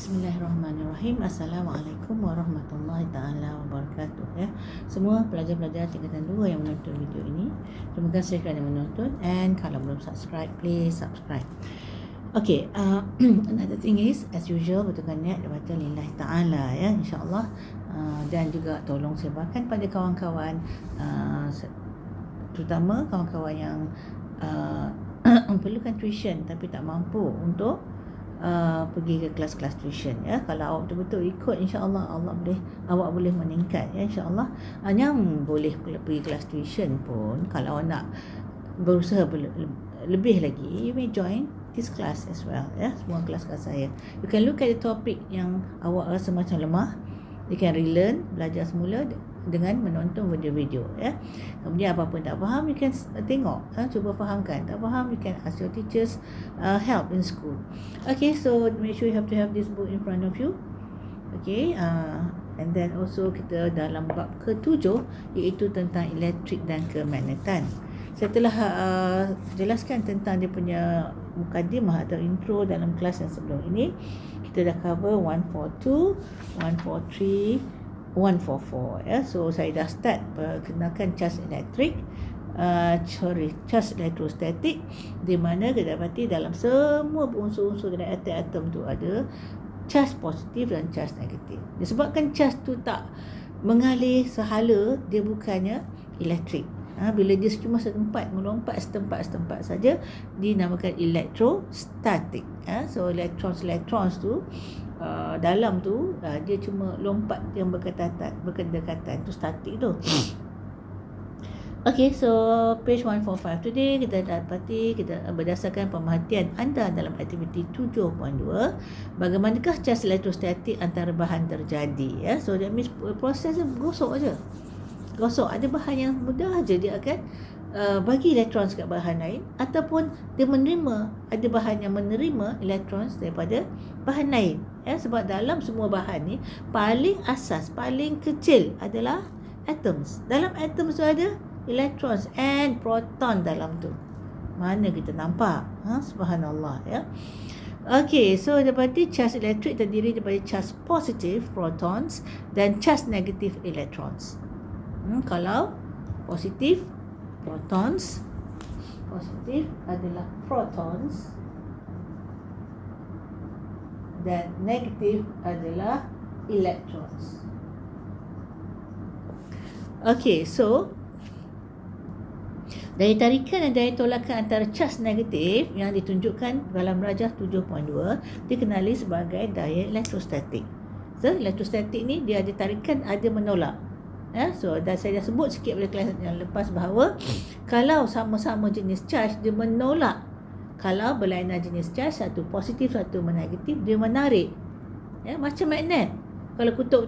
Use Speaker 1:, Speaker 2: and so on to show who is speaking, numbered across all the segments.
Speaker 1: Bismillahirrahmanirrahim. Assalamualaikum warahmatullahi taala wabarakatuh ya. Semua pelajar-pelajar tingkatan 2 yang menonton video ini, terima kasih kerana menonton, and kalau belum subscribe, please subscribe. Okay, another thing is, as usual, betulkan niat baca lillahi ta'ala ya, insyaAllah. Dan juga tolong sebarkan pada kawan-kawan, terutama kawan-kawan yang memerlukan tuition tapi tak mampu untuk pergi ke kelas-kelas tuition ya. Kalau awak betul-betul ikut, insya-Allah awak boleh meningkat ya, insya-Allah. Yang boleh pergi kelas tuition pun, kalau awak nak berusaha lebih lagi, you may join this class as well ya. Semua kelas-kelas saya, you can look at the topic yang awak rasa macam lemah, you can relearn, belajar semula dengan menonton video-video ya. Kemudian apa pun tak faham, you can tengok, cuba fahamkan. Tak faham, you can ask your teachers help in school. Okay, so make sure you have to have this book in front of you. Okay, and then also kita dalam bab ke-7, iaitu tentang elektrik dan kemagnetان. Saya telah jelaskan tentang dia punya mukadimah atau intro dalam kelas yang sebelum ini. Kita dah cover 142, 143, 144 ya. So saya dah start perkenalkan cas elektrik, cas elektrostatik, di mana kita dapati dalam semua unsur-unsur dalam atom tu ada cas positif dan cas negatif. Disebabkan cas tu tak mengalir sehala, dia bukannya elektrik. Bila dia cuma setempat melompat setempat saja, dinamakan elektrostatik. So electrons tu dalam tu dia cuma lompat yang berdekatan tu statik tu. Okay, so page 145 today kita dapati, kita berdasarkan pemerhatian anda dalam aktiviti 7.2, bagaimanakah cas elektrostatik antara bahan terjadi ya. So that means prosesnya gosok aja. Gosok, ada bahan yang mudah aja dia akan bagi elektron dekat bahan lain, ataupun dia menerima, ada bahan yang menerima elektron daripada bahan lain ya. Sebab dalam semua bahan ni, paling asas, paling kecil adalah atoms. Dalam atoms tu ada electrons and proton dalam tu. Mana kita nampak? Subhanallah ya. Okay, so dapati cas elektrik terdiri daripada cas positif protons dan cas negatif electrons. Kalau positif protons, positif adalah protons, dan negatif adalah electrons. Okay, so daya tarikan dan daya tolakan antara cas negatif yang ditunjukkan dalam rajah 7.2 dikenali sebagai daya elektrostatik. So elektrostatik ni dia ada tarikan, ada menolak. So dah saya dah sebut sikit pada kelas yang lepas bahawa kalau sama-sama jenis charge, dia menolak. Kalau berlainan jenis charge, satu positif satu negatif, dia menarik ya, macam magnet. Kalau kutub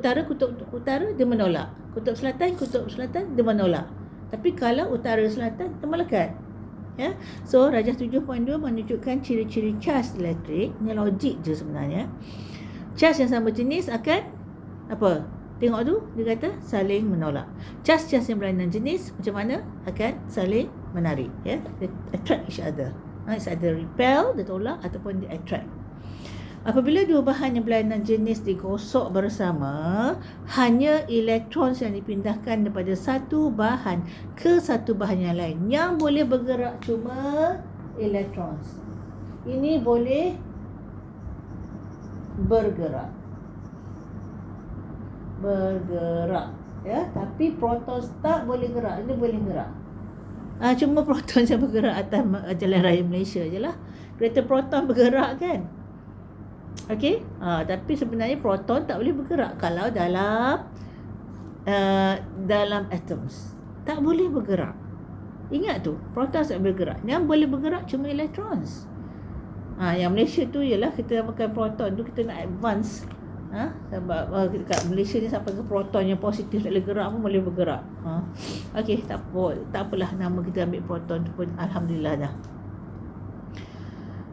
Speaker 1: utara dia menolak, kutub selatan dia menolak. Tapi kalau utara selatan, dia melekat ya. So rajah 7.2 menunjukkan ciri-ciri charge elektrik. Ini logik je sebenarnya. Charge yang sama jenis akan apa? Tengok tu, dia kata saling menolak. Cas-cas yang berlainan jenis macam mana akan saling menarik ya. They attract each other. It's either repel, dia tolak, ataupun dia attract. Apabila dua bahan yang berlainan jenis digosok bersama, hanya elektron yang dipindahkan daripada satu bahan ke satu bahan yang lain. Yang boleh bergerak cuma elektron. Ini boleh bergerak ya, tapi proton tak boleh gerak. Dia boleh gerak, cuma proton yang bergerak atas jalan raya Malaysia je lah. Kereta proton bergerak kan. Okey, tapi sebenarnya proton tak boleh bergerak kalau dalam atoms. Tak boleh bergerak. Ingat tu, proton tak boleh bergerak. Yang boleh bergerak cuma electrons. Yang Malaysia tu ialah kita makan proton tu, kita nak advance. Sebab kat Malaysia ni sampai ke proton yang positif tak boleh gerak pun boleh bergerak. Okey, tak apalah, nama kita ambil proton tu pun alhamdulillah dah.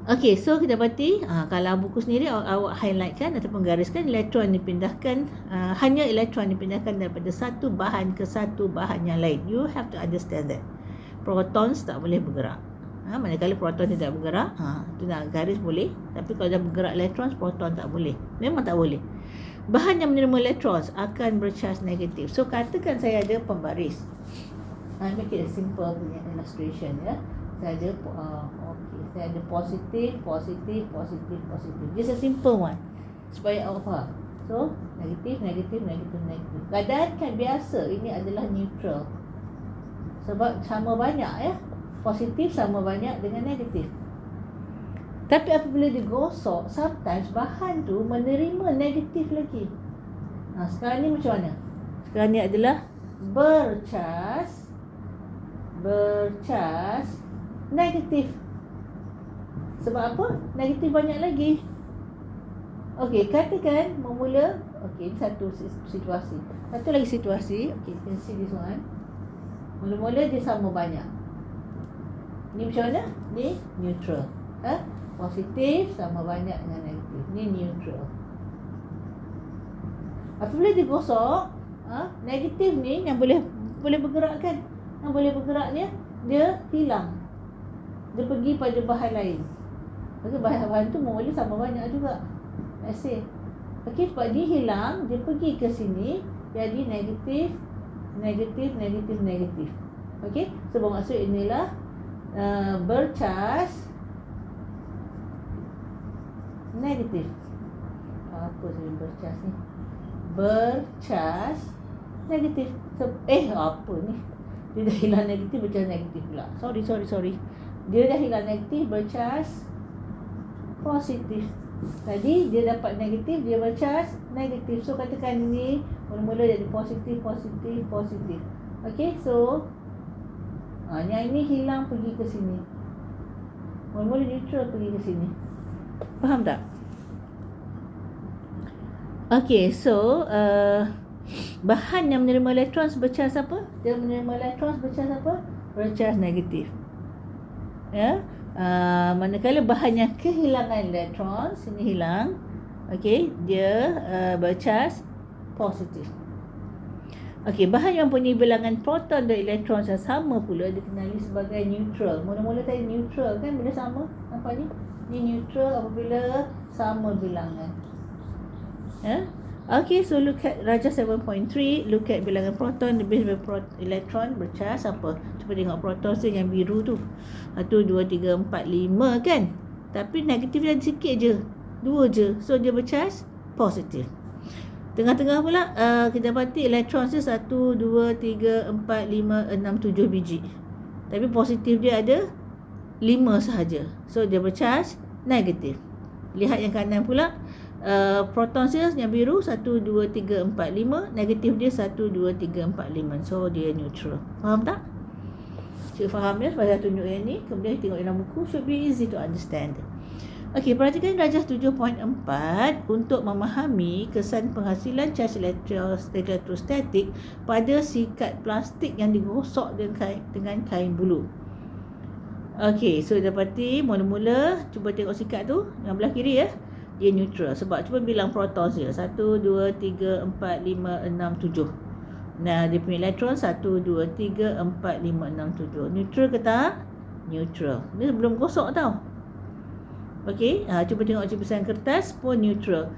Speaker 1: Okey, so kita dapati kalau buku sendiri awak highlightkan ataupun gariskan elektron dipindahkan, hanya elektron dipindahkan daripada satu bahan ke satu bahan yang lain. You have to understand that. Protons tak boleh bergerak. Manakala proton tidak bergerak, tu nak garis boleh. Tapi kalau dah bergerak elektron, proton tak boleh. Memang tak boleh. Bahan yang menerima elektron akan bercharge negatif. So katakan saya ada pembaris. I make it a simple punya illustration ya. Saya ada saya ada positif. Just a simple one. Supaya awak faham. So negatif. Keadaan biasa ini adalah neutral. Sebab sama banyak ya. Positif sama banyak dengan negatif. Tapi apabila digosok, sometimes bahan tu menerima negatif lagi. Sekarang ni macam mana? Sekarang ni adalah bercharge negatif. Sebab apa? Negatif banyak lagi. Okey, katakan memula. Okey, satu situasi. Satu lagi situasi. Okey, you can see this one. Mula-mula dia sama banyak. Ni macam mana? Ni neutral. Positif sama banyak dengan negatif. Ni neutral. Apabila digosok, negatif ni yang boleh bergerakkan. Yang boleh bergerak ni dia hilang. Dia pergi pada bahan lain. Okey, bahan tu mula sama banyak juga. Let's say. Okey, sebab dia hilang, dia pergi ke sini jadi negatif. Okey, so bermaksud inilah bercharge negatif. Apa saya bercharge ni? Bercharge negatif. Apa ni? Dia dah hilang negatif, bercharge negatif pula. Sorry. Dia dah hilang negatif, bercharge positif. Tadi dia dapat negatif, dia bercharge negatif. So katakan ni mula-mula jadi positif. Okey, so yang ini hilang pergi ke sini. Mula-mula neutral pergi ke sini. Faham tak? Okey, so bahan yang menerima elektron bercharge apa? Dia menerima elektron bercharge apa? Bercharge negatif. Ya. Manakala bahan yang kehilangan elektron, sini hilang. Okey, dia bercharge positif. Okey, bahan yang punya bilangan proton dan elektron yang sama pula dikenali sebagai neutral. Mula-mula tadi neutral kan bila sama. Nampak ni? Ni neutral apabila sama bilangan. Okey, so look at Rajah 7.3. Look at bilangan proton lebih daripada elektron bercharge apa? Cuba tengok proton tu yang biru tu. 1, 2, 3, 4, 5 kan? Tapi negatif dia sikit je. 2 je. So dia bercharge positif. Tengah-tengah pula kita dapati elektron dia 1, 2, 3, 4, 5, 6, 7 biji. Tapi positif dia ada 5 sahaja. So dia bercharge negatif. Lihat yang kanan pula. Proton dia yang biru 1, 2, 3, 4, 5. Negatif dia 1, 2, 3, 4, 5. So dia neutral. Faham tak? Cik faham ya? Sebab saya tunjuk yang ni. Kemudian tengok dalam buku. Should be easy to understand. Okey, perhatikan Rajah 7.4 untuk memahami kesan penghasilan charge elektrostatik pada sikat plastik yang digosok dengan kain bulu. Okey, so dapati mula-mula cuba tengok sikat tu yang belah kiri ya. Dia neutral sebab cuba bilang proton dia 1, 2, 3, 4, 5, 6, 7. Nah, dia punya elektron 1, 2, 3, 4, 5, 6, 7. Neutral ke tak? Neutral. Ni belum gosok tau. Okey, cuba tengok cepisan kertas pun neutral.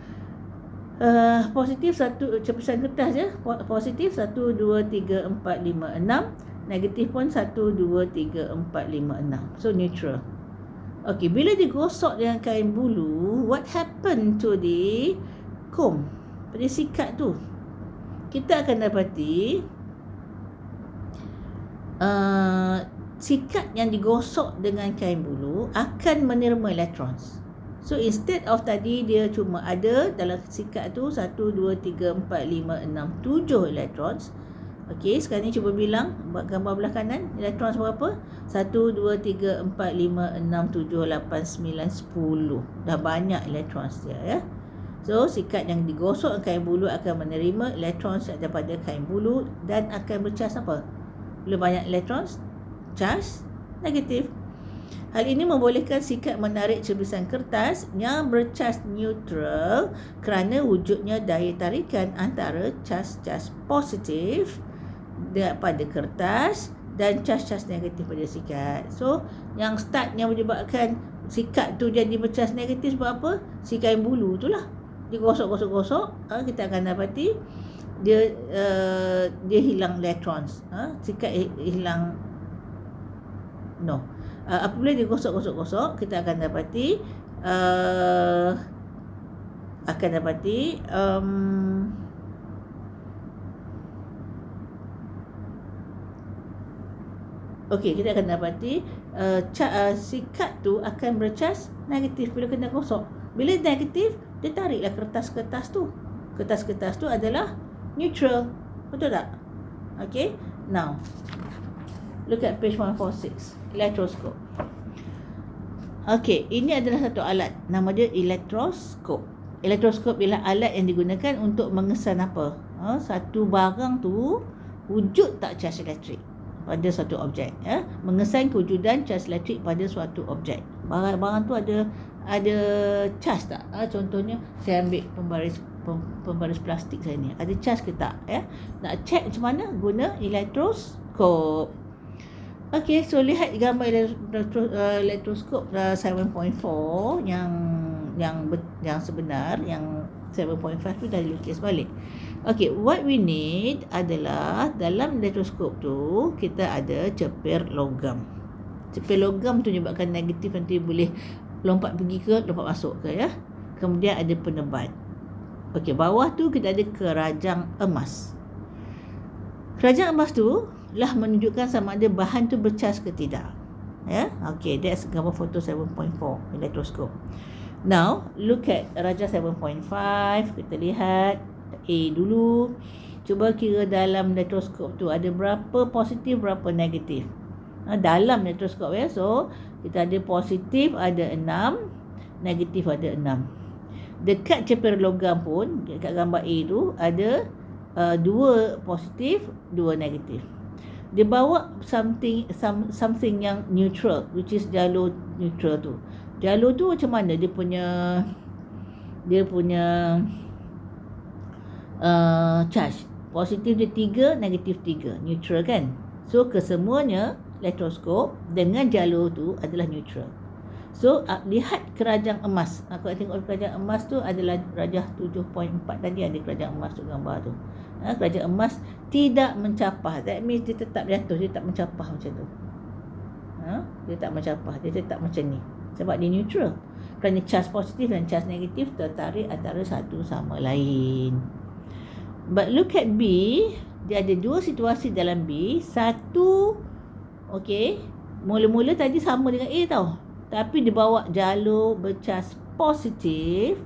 Speaker 1: Positif cepisan kertas je. Positif 1, 2, 3, 4, 5, 6. Negatif pun 1, 2, 3, 4, 5, 6. So neutral. Okey, bila digosok dengan kain bulu, what happened to the comb? Pada sikat tu. Kita akan dapati sikat yang digosok dengan kain bulu akan menerima elektron. So instead of tadi dia cuma ada dalam sikat tu 1, 2, 3, 4, 5, 6, 7 elektron. Okey, sekarang ni cuba bilang gambar belah kanan elektron berapa? 1, 2, 3, 4, 5, 6, 7, 8, 9, 10. Dah banyak elektron dia ya. So sikat yang digosok dengan kain bulu akan menerima elektron daripada kain bulu dan akan bercharge apa? Bila banyak elektron charge negatif. Hal ini membolehkan sikat menarik cebisan kertas yang bercharge neutral kerana wujudnya daya tarikan antara charge positif pada kertas dan cas-cas negatif pada sikat. So yang start yang menyebabkan sikat tu jadi bercas negatif sebab apa? Sikat yang bulu tu lah. Dia gosok, kita akan dapati dia hilang electrons. Sikat hilang apabila dia gosok, kita akan dapati kita akan dapati sikat tu akan bercas negatif bila kena gosok. Bila negatif, dia tariklah kertas-kertas tu. Kertas-kertas tu adalah neutral. Betul tak? Okay. Now, look at page 146. Electroscope. Okay, ini adalah satu alat. Nama dia electroscope. Electroscope ialah alat yang digunakan untuk mengesan apa? Satu barang tu wujud tak cas elektrik pada suatu objek, mengesan kewujudan cas elektrik pada suatu objek. Barang tu ada cas tak? Contohnya saya ambil pembaris plastik saya ni, ada cas ke tak? Nak check macam mana? Guna electroscope. Okey, so lihat gambar electroscope 7.4 yang sebenar, yang 7.5 tu dah dilukis balik. Okey, what we need adalah dalam electroscope tu kita ada cepir logam. Cepir logam tu menyebabkan negatif, nanti boleh lompat pergi ke, lompat masuk ke, ya. Kemudian ada penebat. Okey, bawah tu kita ada kerajang emas. Kerajang emas tu lah menunjukkan sama ada bahan tu bercas ke tidak. Ya, okey, that's gambar foto 7.4 electroscope. Now, look at Raja 7.5. Kita lihat A dulu. Cuba kira dalam electroscope tu ada berapa positif, berapa negatif. Dalam electroscope, ya. So, kita ada positif ada 6, negatif ada 6. Dekat cepir logam pun, dekat gambar A tu ada 2 positif, 2 negatif. Dia bawa something yang neutral, which is jalur neutral tu. Jalur tu macam mana dia punya charge? Positif dia 3, negatif 3, neutral kan? So kesemuanya elektroskop dengan jalur tu adalah neutral. So lihat kerajang emas. Aku nak tengok kerajang emas tu adalah Rajah 7.4 tadi, ada kerajang emas tu gambar tu. Kerajang emas tidak mencapah. That means dia tetap jatuh, dia tak mencapah macam tu. Dia tak mencapah, dia tetap macam ni. Sebab dia neutral. Kerana charge positif dan charge negatif tertarik antara satu sama lain. But look at B. Dia ada 2 situasi dalam B. Satu, mula-mula tadi sama dengan A tau. Tapi dia bawa jalur bercas positif.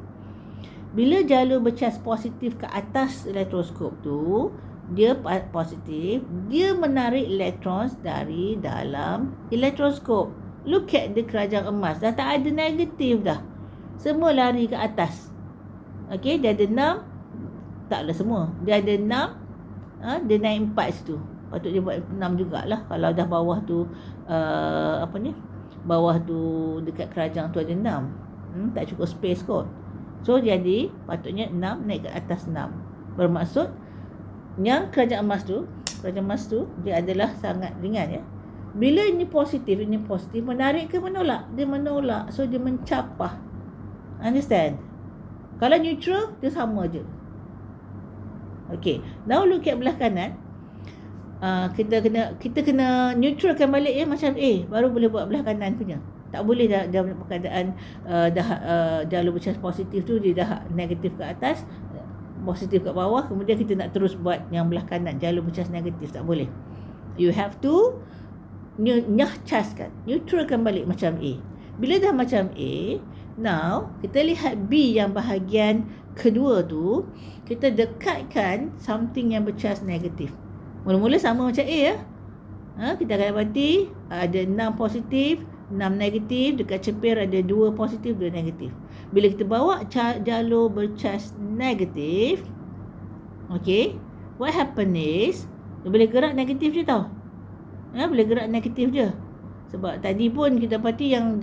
Speaker 1: Bila jalur bercas positif ke atas elektroskop tu, dia positif, dia menarik elektron dari dalam elektroskop. Look at the kerajang emas. Dah tak ada negatif dah. Semua lari ke atas. Okey, dia ada 6. Taklah semua. Dia ada 6. Dia naik 4 situ. Patut dia buat 6 jugalah. Kalau dah bawah tu bawah tu dekat kerajang tu ada 6. Tak cukup space kot. So jadi patutnya 6 naik ke atas 6. Bermaksud yang kerajaan emas tu dia adalah sangat ringan, ya. Bila ini positif, menarik ke menolak? Dia menolak. So dia mencapah. Understand? Kalau neutral, dia sama je. Okay. Now look at belah kanan. Kita kena neutralkan balik, ya, macam A, baru boleh buat belah kanan punya. Tak boleh dalam keadaan jalur bercas positif tu dia dah negatif ke atas, positif kat bawah, kemudian kita nak terus buat yang belah kanan jalur bercas negatif. Tak boleh. You have to nyahcaskan, neutralkan balik macam A. Bila dah macam A, now kita lihat B yang bahagian kedua tu, kita dekatkan something yang bercas negatif. Mula-mula sama macam A, ya. Kita akan dapati ada 6 positif, 6 negatif. Dekat cepir ada 2 positif, 2 negatif. Bila kita bawa jalur bercas negatif, what happen is dia boleh gerak negatif je tau. Boleh gerak negatif je. Sebab tadi pun kita dapati yang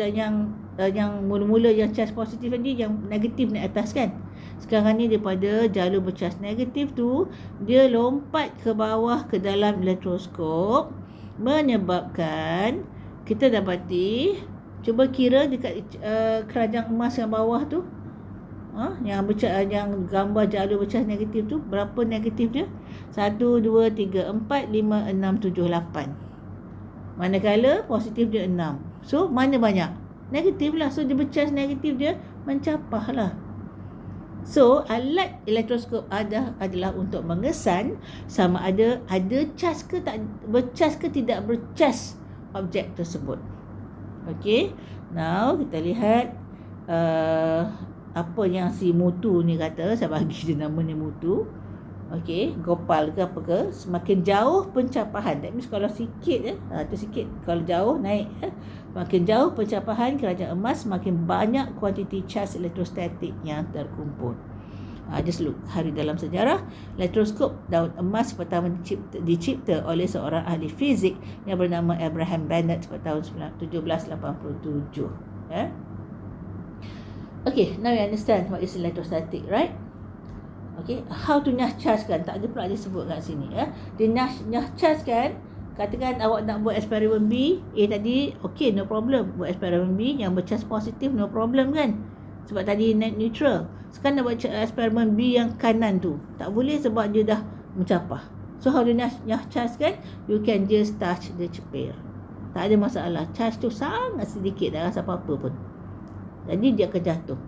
Speaker 1: mula-mula yang charge positif tadi, yang negatif naik atas kan. Sekarang ni daripada jalur bercas negatif tu, dia lompat ke bawah ke dalam elektroskop. menyebabkan kita dapati, cuba kira dekat keranjang emas yang bawah tu, yang gambar jalur bercas negatif tu, berapa negatif dia? 1, 2, 3, 4, 5, 6, 7, 8. Manakala positif dia 6. So mana banyak? Negatif lah. So dia bercas negatif dia mencapah lah. So alat elektroskop adalah untuk mengesan sama ada cas ke tak bercas ke tidak bercas objek tersebut. Okay. Now kita lihat apa yang si Mutu ni kata. Saya bagi dia nama ni Mutu. Okay, Gopal ke apa ke, semakin jauh pencapahan, that means kalau sikit tu sikit, kalau jauh naik makin jauh pencapahan keranjang emas, makin banyak kuantiti cas elektrostatik yang terkumpul. Just look, hari dalam sejarah elektroskop daun emas pertama dicipta oleh seorang ahli fizik yang bernama Abraham Bennett pada tahun 1787. Okay, now you understand what is electrostatic, right? Okay, how to nyahcaskan, tak ada pula disebut kat sini. Dia nyahcaskan, katakan awak nak buat eksperimen B, tadi, okay, no problem. Buat eksperimen B yang bercas positif, no problem kan? Sebab tadi net neutral. Sekarang nak buat eksperimen B yang kanan tu, tak boleh sebab dia dah mencapah. So how to nyahcaskan? You can just touch the cepir. Tak ada masalah. Charge tu sangat sedikit, tak rasa apa-apa pun. Jadi dia akan jatuh.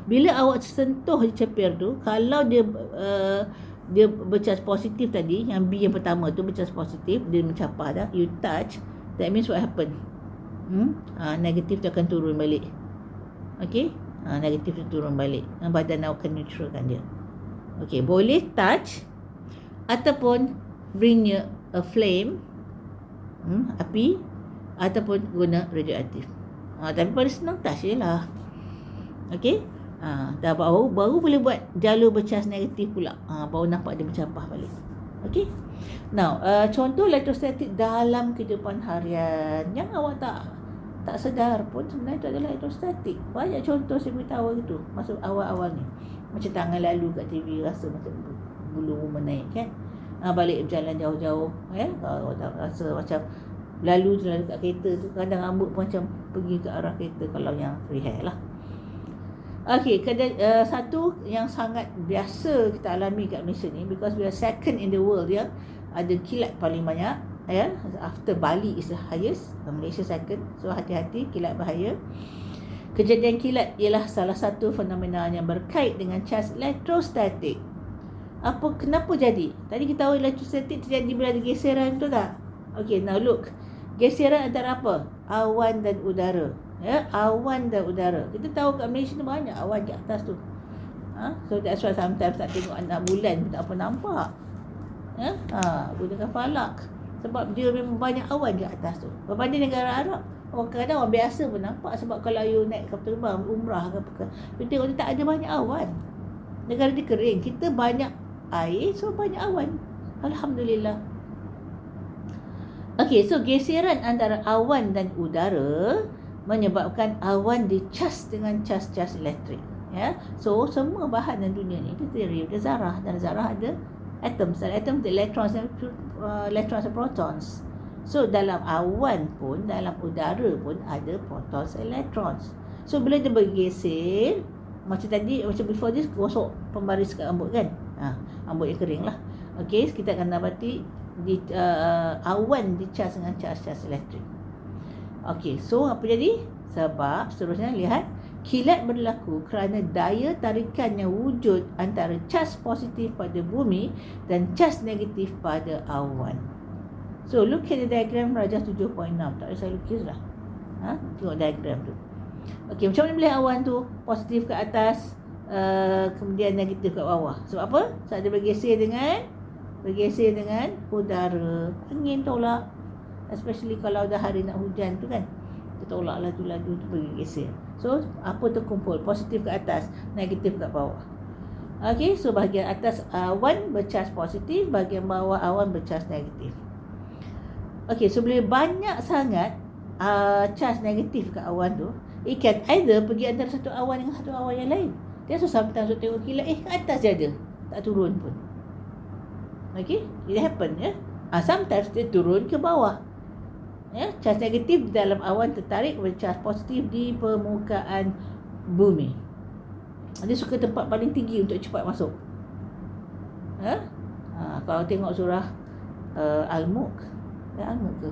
Speaker 1: Bila awak sentuh cepir tu, kalau dia bercas positif tadi, yang B yang pertama tu bercas positif, dia mencapah dah, you touch, that means what happen? Negatif tu akan turun balik. Okay, negatif tu turun balik. Badan awak akan neutralkan dia. Okay, boleh touch ataupun bring a flame, api, ataupun guna radioaktif. Tapi paling senang touch je lah. Okay, dah baru boleh buat jalur bercas negatif pula. Baru nampak dia mencapah balik. Okay. Now, contoh elektrostatik dalam kehidupan harian yang awak tak sedar pun sebenarnya itu adalah elektrostatik. Banyak contoh saya beritahu gitu masa awal-awal ni. Macam tangan lalu kat TV, rasa macam bulu menaik kan. Balik berjalan jauh-jauh, kalau tak rasa macam lalu kat kereta tu, kadang rambut pun macam pergi ke arah kereta kalau yang free hair lah. Okay, satu yang sangat biasa kita alami kat Malaysia ni, because we are second in the world, ada kilat paling banyak, after Bali is the highest, Malaysia second, so hati-hati, kilat bahaya. Kejadian kilat ialah salah satu fenomena yang berkait dengan cas elektrostatik. Kenapa jadi? Tadi kita tahu elektrostatik terjadi bila ada geseran, betul tak? Okay, now look. Geseran antara apa? Awan dan udara. Awan dan udara. Kita tahu kat Malaysia tu banyak awan kat atas tu. So that's why sometimes tak tengok anak bulan pun tak apa nampak. Gunakan falak. Sebab dia memang banyak awan kat atas tu. Berbanding negara Arab, kadang-kadang orang biasa pun nampak. Sebab kalau you naik kapal terbang, umrah ke apa, you tengok dia tak ada banyak awan. Negara dia kering. Kita banyak air, so banyak awan. Alhamdulillah. Okay, so geseran antara awan dan udara menyebabkan awan dicas dengan cas-cas elektrik. So semua bahan dalam dunia ni dia terdiri dari zarah, dan zarah ada atom. Dan atom ada electrons dan protons. So dalam awan pun, dalam udara pun ada protons, electrons. So bila dia bergeser, macam tadi, macam before this, gosok pembaris kat rambut kan, rambut yang kering lah. Okay, kita akan dapati awan dicas dengan cas-cas elektrik. Okey, so apa jadi? Sebab seterusnya lihat, kilat berlaku kerana daya tarikan yang wujud antara cas positif pada bumi dan cas negatif pada awan. So look at the diagram Rajah 7.6. Tak payah saya lukis lah. Tengok diagram tu. Okey, macam mana boleh awan tu positif ke atas, kemudian negatif ke bawah? Sebab apa? Sebab dia bergeser dengan udara, angin tolak, especially kalau dah hari nak hujan tu kan, dia tolaklah tu laju tu pergi geser. So apa tu kumpul, positif ke atas, negatif ke bawah. Okay, so bahagian atas awan bercas positif, bahagian bawah awan bercas negatif. Okay, so bila banyak sangat cas negatif ke awan tu, it can either pergi antara satu awan dengan satu awan yang lain. Dia sometimes tengok kilat, ke atas je ada, tak turun pun. Okay, it happen Sometimes dia turun ke bawah. Ya, charge negatif dalam awan tertarik kepada charge positif di permukaan bumi. Dia suka tempat paling tinggi untuk cepat masuk. Ya? Kalau tengok surah Al-Mulk, Al-Mulk ke?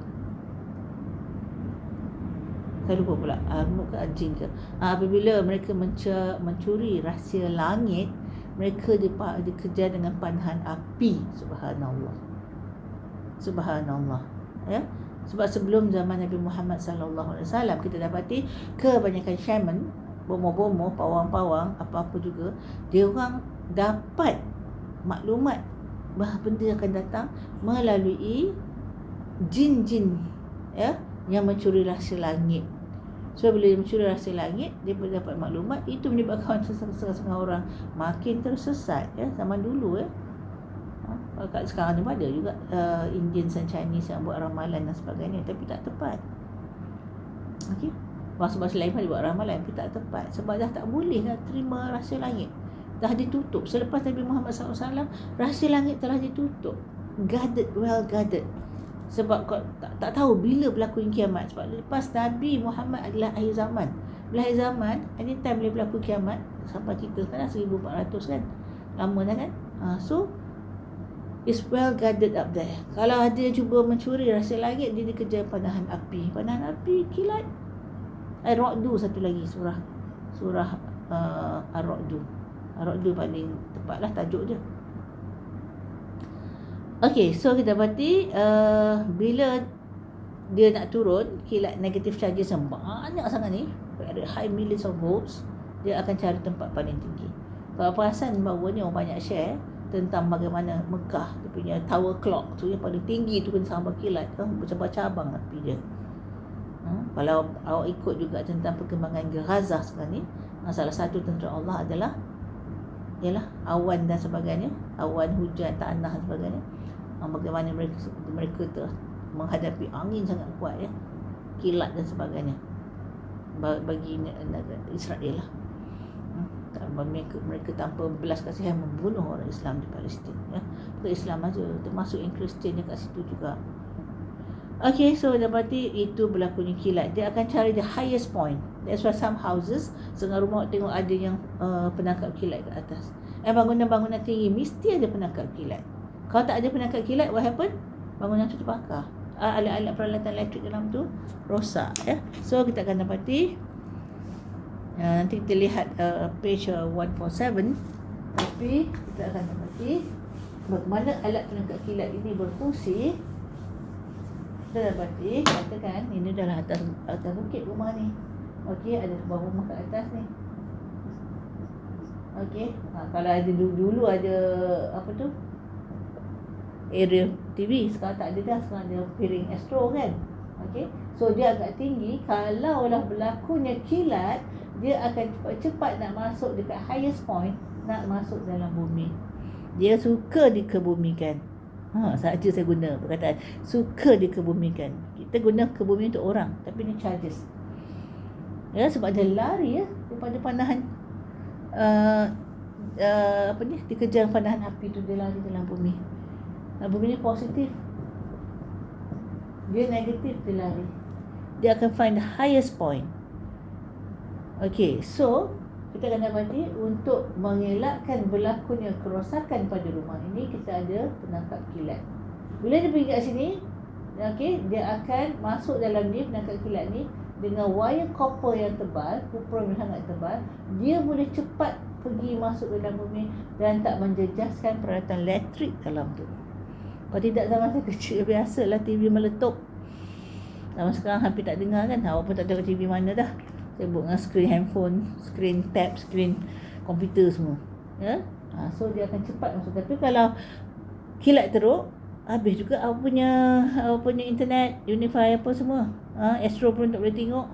Speaker 1: Saya lupa pula, Al-Mulk ke Al-Jin ke? Apabila mereka mencuri rahsia langit, mereka dikejar dengan panahan api. Subhanallah. Ya. Sebab sebelum zaman Nabi Muhammad SAW, kita dapati kebanyakan shaman, bomoh-bomoh, pawang-pawang, apa-apa juga, dia orang dapat maklumat bahawa benda akan datang melalui jin-jin, ya, yang mencuri rahsia langit. So bila dia mencuri rahsia langit, dia boleh dapat maklumat. Itu menyebabkan setengah-setengah orang makin tersesat, ya, zaman dulu, ya. Kat sekarang ni ada juga Indian dan Chinese yang buat ramalan dan sebagainya, tapi tak tepat. Okey, bahasa-bahasa lain pun buat ramalan, tapi tak tepat. Sebab dah tak boleh nak terima rahsia langit. Dah ditutup. Selepas Nabi Muhammad SAW, rahsia langit telah ditutup. Guarded, well guarded. Sebab kau tak tahu bila berlaku kiamat. Sebab lepas Nabi Muhammad adalah akhir zaman. Bila akhir zaman, anytime boleh berlaku kiamat. Sampai kita sekarang 1400 kan. Lama dah kan. So it's well guarded up there. Kalau ada cuba mencuri rahsia langit, dia dikejar panahan api. Panahan api, kilat. Ar-Ra'du satu lagi surah Ar-Ra'du. Ar-Ra'du paling tepatlah tajuk dia. Okey, so kita dapati bila dia nak turun, kilat negative charges yang banyak sangat ni, ada high millions of volts, dia akan cari tempat paling tinggi. Kalau perasan bahawa ni orang banyak share tentang bagaimana Mekah, dia punya tower clock tu yang paling tinggi tu kena sampai kilat, bercabang-cabang api dia. Kalau awak ikut juga tentang perkembangan Gaza sekarang ni, salah satu tentera Allah adalah ialah awan dan sebagainya, awan, hujan, tanah dan sebagainya. Bagaimana mereka tu menghadapi angin sangat kuat, ya, kilat dan sebagainya bagi Israel lah. Mereka tanpa belas kasihan membunuh orang Islam di Palestin, ya. Bukan Islam aja, termasuk yang Kristian yang kat situ juga. Okay, so dapati itu berlakunya kilat. Dia akan cari the highest point. That's why some houses, setengah rumah tengok ada yang penangkap kilat kat atas. Bangunan-bangunan tinggi mesti ada penangkap kilat. Kalau tak ada penangkap kilat, what happen? Bangunan tu terbakar. Alat-alat peralatan elektrik dalam tu rosak, ya. So kita akan dapati nanti kita lihat page 147. Tapi kita akan dapati bagaimana alat penangkap kilat ini berfungsi. Kita dapati, katakan ini adalah atas bukit rumah ni. Okey, ada sebuah rumah kat atas ni. Okey, kalau ada dulu ada apa tu, area TV, sekarang tak ada dah. Sekarang ada piring Astro kan. Okey, so dia agak tinggi. Kalau lah berlakunya kilat, dia akan cepat nak masuk dekat highest point, nak masuk dalam bumi. Dia suka dikebumikan. Saja saya guna perkataan suka dikebumikan. Kita guna kebumi untuk orang, tapi ni charges. Ya, sebab dia lari, ya, daripada panahan apa ni, dikejar panahan api tu, dia lari dalam bumi. Bumi ni positif, dia negatif, dia lari. Dia akan find the highest point. Okay, so kita akan dapati untuk mengelakkan berlakunya kerosakan pada rumah ini, kita ada penangkap kilat. Bila dia pergi kat sini, okay, dia akan masuk dalam ni, penangkap kilat ni, dengan wire copper yang tebal, kupron yang sangat tebal. Dia boleh cepat pergi masuk dalam bumi dan tak menjejaskan peralatan elektrik dalam tu. Kalau tidak, zaman saya kecil biasalah TV meletup. Zaman sekarang hampir tak dengar kan. Awak pun tak tahu TV mana dah. Saya buat dengan skrin handphone, skrin tab, skrin komputer semua, ya. So dia akan cepat masuk. Tapi kalau kilat teruk, habis juga awak punya internet, Unify apa semua. Astro pun tak boleh tengok.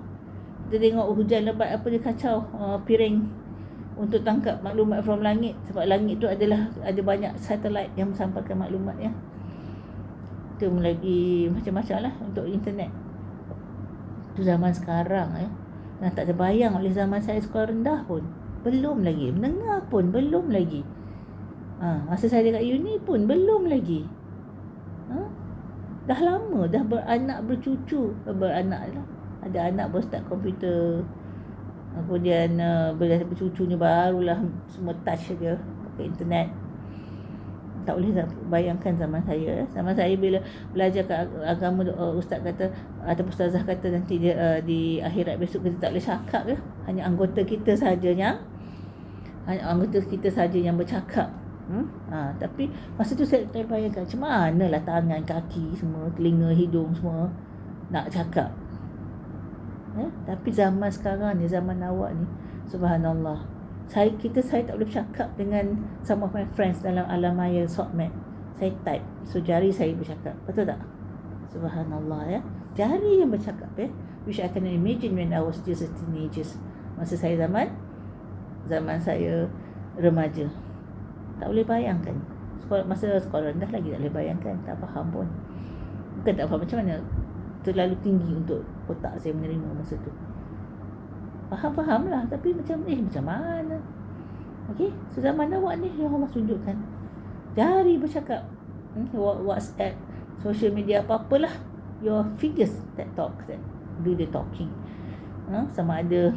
Speaker 1: Kita tengok hujan lebat apa, dia kacau piring untuk tangkap maklumat from langit. Sebab langit tu adalah ada banyak satelit yang mensampaikan maklumat, ya. Itu lagi macam-macam lah untuk internet. Itu zaman sekarang, ya. Dan tak terbayang oleh zaman saya sekolah rendah pun. Belum lagi. Menengah pun belum lagi. Masa saya dekat uni pun belum lagi. Dah lama, dah beranak bercucu, beranak lah. Ada anak baru start komputer. Kemudian bila bercucunya barulah semua touch dia pakai internet. Tak boleh bayangkan zaman saya. Zaman saya bila belajar ke agama, ustaz kata atau ustazah kata nanti dia, di akhirat besok kita tak boleh cakap ya. Hanya anggota kita saja yang bercakap. Tapi masa tu saya bayangkan macam manalah tangan, kaki semua, telinga, hidung semua nak cakap. Tapi zaman sekarang ni, zaman awak ni, subhanallah, saya tak boleh bercakap dengan some of my friends dalam alam maya Sokmed. Saya type, so jari saya bercakap, betul tak? Subhanallah ya, jari yang bercakap which I can imagine when I was just a teenager. Masa saya zaman saya remaja, tak boleh bayangkan. Masa sekolah rendah lagi tak boleh bayangkan, tak faham pun. Bukan tak faham, macam mana terlalu tinggi untuk otak saya menerima masa tu. Faham lah, tapi macam mana? Okey, so zaman awak ni yang Allah tunjukkan jari bercakap, WhatsApp, social media, apa-apalah, your fingers that talk, that do the talking. Sama ada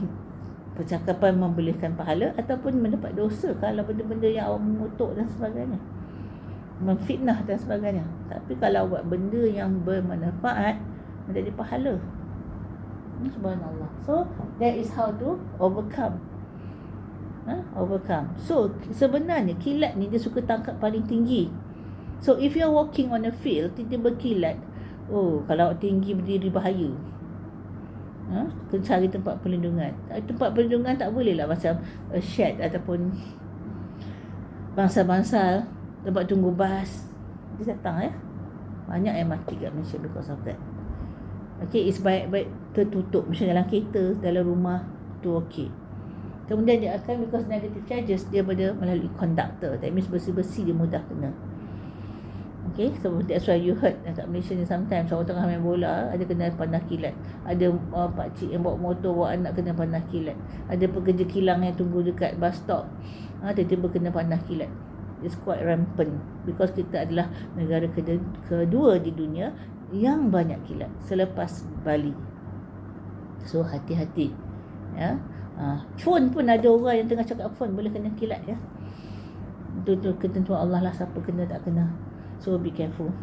Speaker 1: percakapan membolehkan pahala ataupun mendapat dosa kalau benda-benda yang awak mengutuk dan sebagainya, memfitnah dan sebagainya. Tapi kalau buat benda yang bermanfaat, menjadi pahala. Subhanallah. So that is how to overcome. So sebenarnya kilat ni dia suka tangkap paling tinggi. So if you are walking on a field, tiba-tiba berkilat, kalau tinggi berdiri bahaya. Kena cari tempat perlindungan. Tempat perlindungan tak boleh lah macam shed ataupun bangsal-bangsal, tempat tunggu bas. Dia datang banyak yang mati kat Malaysia because of that. Okay, it's baik-baik tertutup. Macam dalam kereta, dalam rumah tu okey. Kemudian dia akan, because negative charges, dia melalui conductor. That means besi-besi dia mudah kena. Okay, so that's why you heard kat Malaysia ni sometimes orang tengah main bola, ada kena panah kilat. Ada pakcik yang bawa motor, bawa anak kena panah kilat. Ada pekerja kilang yang tunggu dekat bus stop, tiba-tiba kena panah kilat. It's quite rampant because kita adalah negara kedua di dunia yang banyak kilat selepas Bali. So hati-hati ya. Phone pun ada orang yang tengah cakap phone boleh kena kilat ya. Itu ketentuan Allah lah, siapa kena tak kena. So be careful.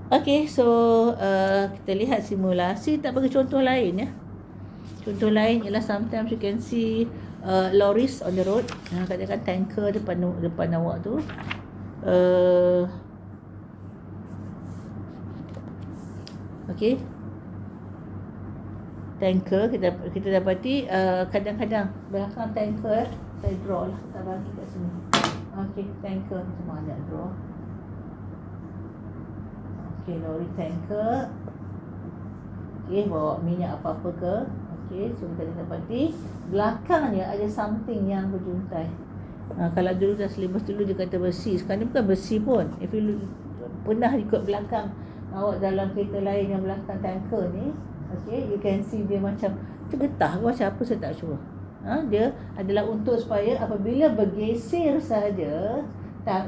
Speaker 1: Okay, so kita lihat simulasi. Tak bagi contoh lain ya. Contoh lain ialah sometimes you can see lorries on the road. Katakan tanker depan awak tu. Okay, tanker kita dapati kadang-kadang belakang tanker, saya draw lah, tak bagi kat sini. Okay, tanker macam mana draw. Okay, lori tanker. Okay, bawa minyak apa-apa ke. Okay, so kita dapati belakangnya ada something yang berjuntai. Kalau dulu dah selibas dulu dia kata besi, sekarang ni bukan besi pun. If you pernah ikut belakang awak dalam kereta lain yang belakang tanker ni, okay, you can see dia macam getah ke macam apa, saya tak sure. Dia adalah untuk supaya apabila bergeser saja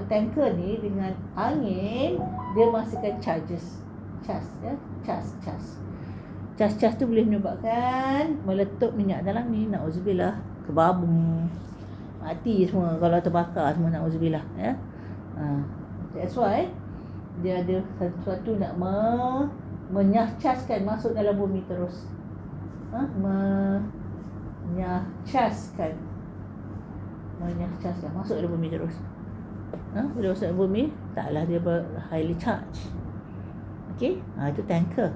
Speaker 1: tanker ni dengan angin, dia menghasilkan charges. Charge tu boleh menyebabkan meletup minyak dalam ni, na'udzubillah, kebabung, mati semua kalau terbakar semua, na'udzubillah ya. That's why dia ada sesuatu nak menyahcaskan masuk dalam bumi terus. Menyahcaskan masuk dalam bumi terus. Bila masuk dalam bumi, taklah dia highly charged. Okay, itu tanker.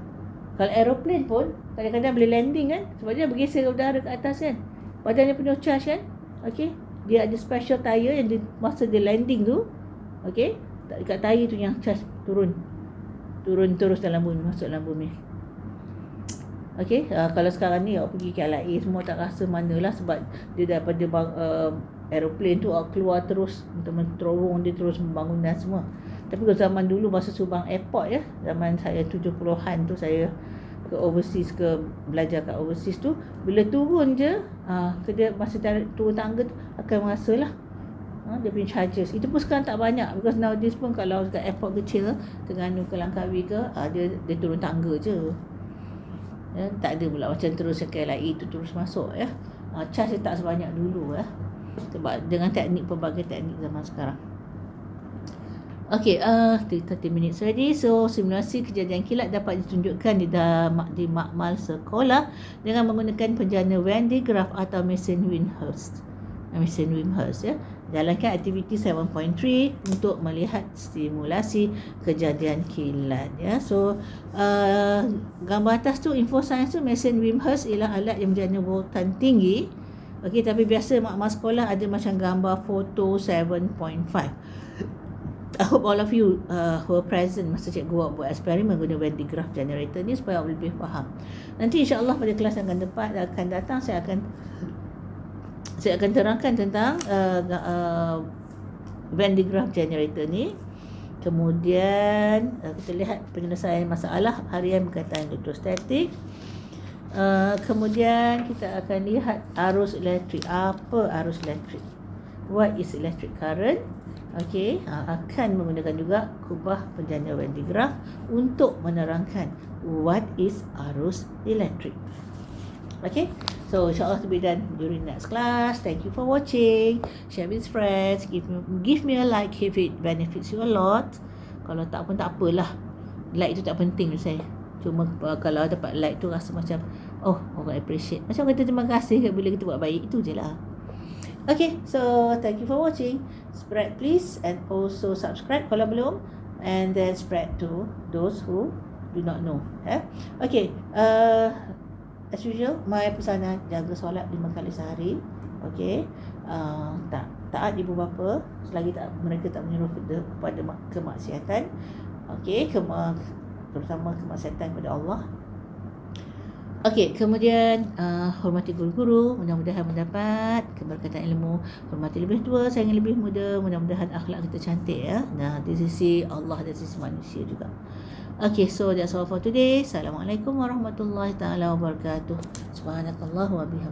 Speaker 1: Kalau aeroplane pun kadang-kadang boleh landing kan, sebab dia bergeser ke udara ke atas kan, badannya penuh charge kan. Okay, dia ada special tire yang masa dia landing tu, okay, kat tire tu yang charge turun terus dalam bumi, masuk dalam bumi. Okay, kalau sekarang ni awak pergi KLIA semua tak rasa manalah, sebab dia daripada aeroplane tu keluar terus untuk menterowong dia terus pembangunan semua. Tapi kalau zaman dulu masa Subang Airport ya, zaman saya 70-an tu, saya ke overseas, ke belajar kat overseas tu, bila turun je dia masa turun tangga tu akan merasalah Dia punya charges. Itu pun sekarang tak banyak. Because nowadays pun kalau kat airport kecil, Terengganu ke Langkawi ke, dia turun tangga je. Tak ada pula macam terus ke KLIA tu terus masuk ya. Charge dia tak sebanyak dulu ya. Sebab dengan pelbagai teknik zaman sekarang. Okay, 30 minutes already. So, simulasi kejadian kilat dapat ditunjukkan di makmal sekolah dengan menggunakan penjana Venn diagram atau mesin Wimshurst. Ya. Jalankan aktiviti 7.3 untuk melihat simulasi kejadian kilat. Ya. So, gambar atas tu info sains tu mesin Wimshurst ialah alat yang berjana voltan tinggi. Okey, tapi biasa makmal sekolah ada macam gambar foto 7.5. I hope all of you who are present masa cikgu buat eksperimen guna Venn diagram generator ni supaya awak lebih faham. Nanti insya-Allah pada kelas yang akan datang saya akan terangkan tentang Venn diagram generator ni. Kemudian kita lihat penyelesaian masalah harian berkaitan elektrostatik. Kemudian kita akan lihat arus elektrik. Apa arus elektrik? What is electric current? Okey, akan menggunakan juga kubah penjana Venn diagram untuk menerangkan what is arus elektrik. Okay, so insyaAllah to be done during next class. Thank you for watching. Share with friends. Give me a like if it benefits you a lot. Kalau tak pun tak apalah. Like itu tak penting menurut saya. Cuma kalau dapat like tu rasa macam orang appreciate. Macam kata terima kasih bila kita buat baik. Itu je lah. Okay, so thank you for watching. Spread please and also subscribe kalau belum, and then spread to those who do not know. Okay, as usual, my pesanan jaga solat 5 kali sehari. Okay, taat ibu bapa selagi mereka tak menyuruh kepada kemaksiatan. Okay, terutama kemaksiatan kepada Allah. Okey, kemudian hormati guru-guru, mudah-mudahan mendapat keberkatan ilmu, hormati lebih tua, sayangi lebih muda, mudah-mudahan akhlak kita cantik ya. Nah, di sisi Allah dan sisi manusia juga. Okey, so that's all for today. Assalamualaikum warahmatullahi taala wabarakatuh. Subhanakallah wa bihamdika.